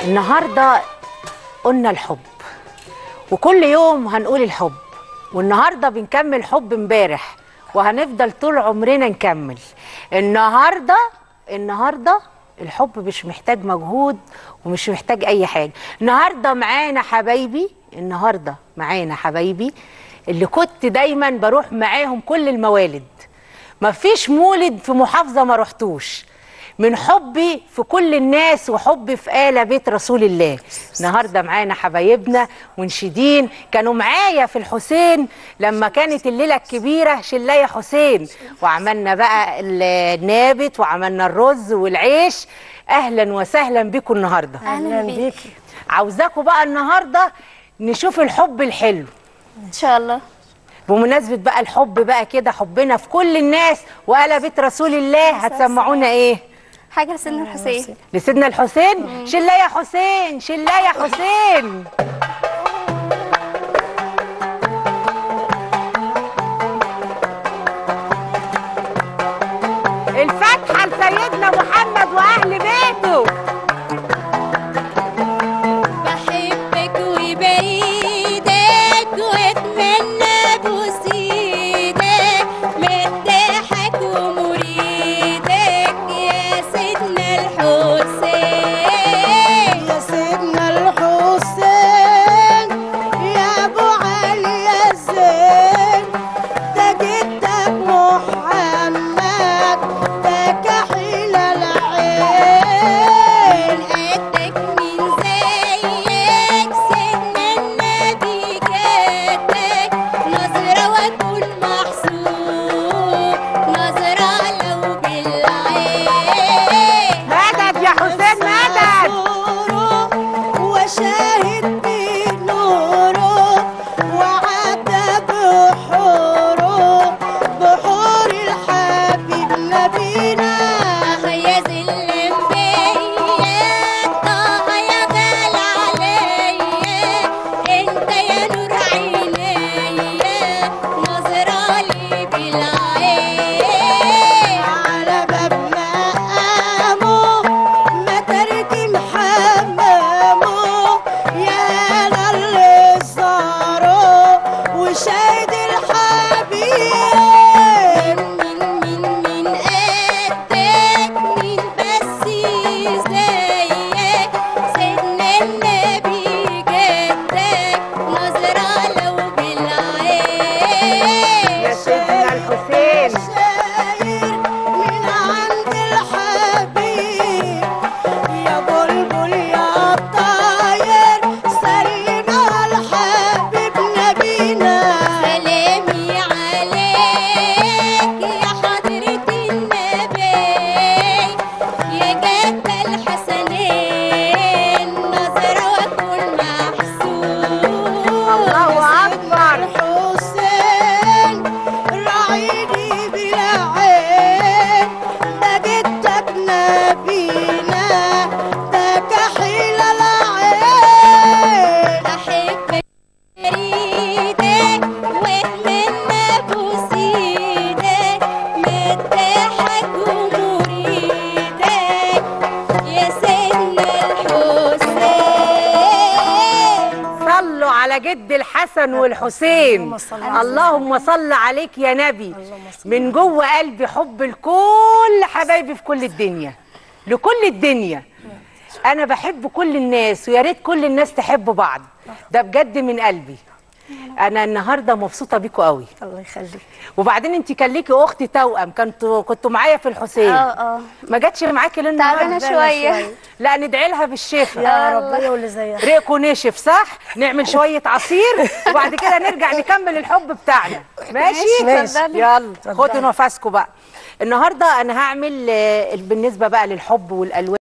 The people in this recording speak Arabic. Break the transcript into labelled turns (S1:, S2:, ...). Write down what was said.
S1: النهارده قلنا الحب، وكل يوم هنقول الحب، والنهارده بنكمل حب امبارح وهنفضل طول عمرنا نكمل. النهارده الحب مش محتاج مجهود ومش محتاج اي حاجه. النهارده معانا حبايبي اللي كنت دايما بروح معاهم كل الموالد. مفيش مولد في محافظه ما رحتوش من حبي في كل الناس وحبي في آل بيت رسول الله. النهارده معانا حبايبنا منشدين كانوا معايا في الحسين لما كانت الليله الكبيره شلايه حسين، وعملنا بقى النابت وعملنا الرز والعيش. اهلا وسهلا بكم النهارده.
S2: اهلا بيكي.
S1: عاوزاكم بقى النهارده نشوف الحب الحلو
S2: ان شاء الله.
S1: بمناسبه بقى الحب بقى كده، حبنا في كل الناس وآل بيت رسول الله، هتسمعونا ايه؟
S2: حاجه لسيدنا الحسين.
S1: لسيدنا الحسين. شلا يا حسين، شلا يا حسين. الفاتحه لسيدنا محمد واهل بيته.
S2: بحبك وبريدك واتمنى بوسيدك مدحك ومريدك يا سيدنا الحسين.
S3: يا سيدنا الحسين يا ابو علي يا زين، ده جدك محمد ده كحيل العين.
S2: قدك من زيك سيدنا النبي جدك، نظرة واكون محسوب نظرة لو بالعين.
S1: مدد يا حسين مدد.
S3: وشاهد بنوره وعدى بحور الحبيب نبينا.
S2: يا زلم بيك طه يا غالي عليا، انت يا نور عينيا نظرة لي بالعين.
S3: على باب مقامه ما تركن حمامه، يا انا اللي زاره وشاهد الحبيب.
S2: من قدك مين بس زيك سيدنا النبي جدك، نظرة لو بالعين.
S1: يا سيدنا الحسين.
S3: شاير من عند الحبيب يا بلبل يا طاير، سلم على الحبيب نبينا.
S2: سلامي عليك يا حضرة النبي يا جد الحسنين، نظرة واكون محسوب.
S1: الله اكبر.
S3: الحسين راعيني بالعين، ده جدك نبينا ده كحيل العين.
S2: أحبك بريدك واتمنى بوسيدك مدحك ومريدك يا سيدنا الحسين.
S1: صلوا على جد الحسن والحسين. اللهم صل عليك يا نبي. من جوه قلبي حب لكل حبايبي في كل الدنيا، لكل الدنيا. انا بحب كل الناس ويا ريت كل الناس تحب بعض، ده بجد من قلبي. انا النهارده مبسوطه بيكوا قوي.
S3: الله يخليك.
S1: وبعدين انت كان ليكي اختي توأم، كنتوا معايا في الحسين. ما جاتش معاكي ليه
S2: تعبانة
S1: النهارده؟
S2: شوية.
S1: لا ندعي لها بالشفاء
S3: يا رب هي واللي زيها.
S1: ريقه نشف صح؟ نعمل شوية عصير وبعد كده نرجع نكمل الحب بتاعنا. ماشي؟
S2: اتفضلي.
S1: يلا خدوا نفسكم بقى. النهارده أنا هعمل بالنسبة بقى للحب والألوان.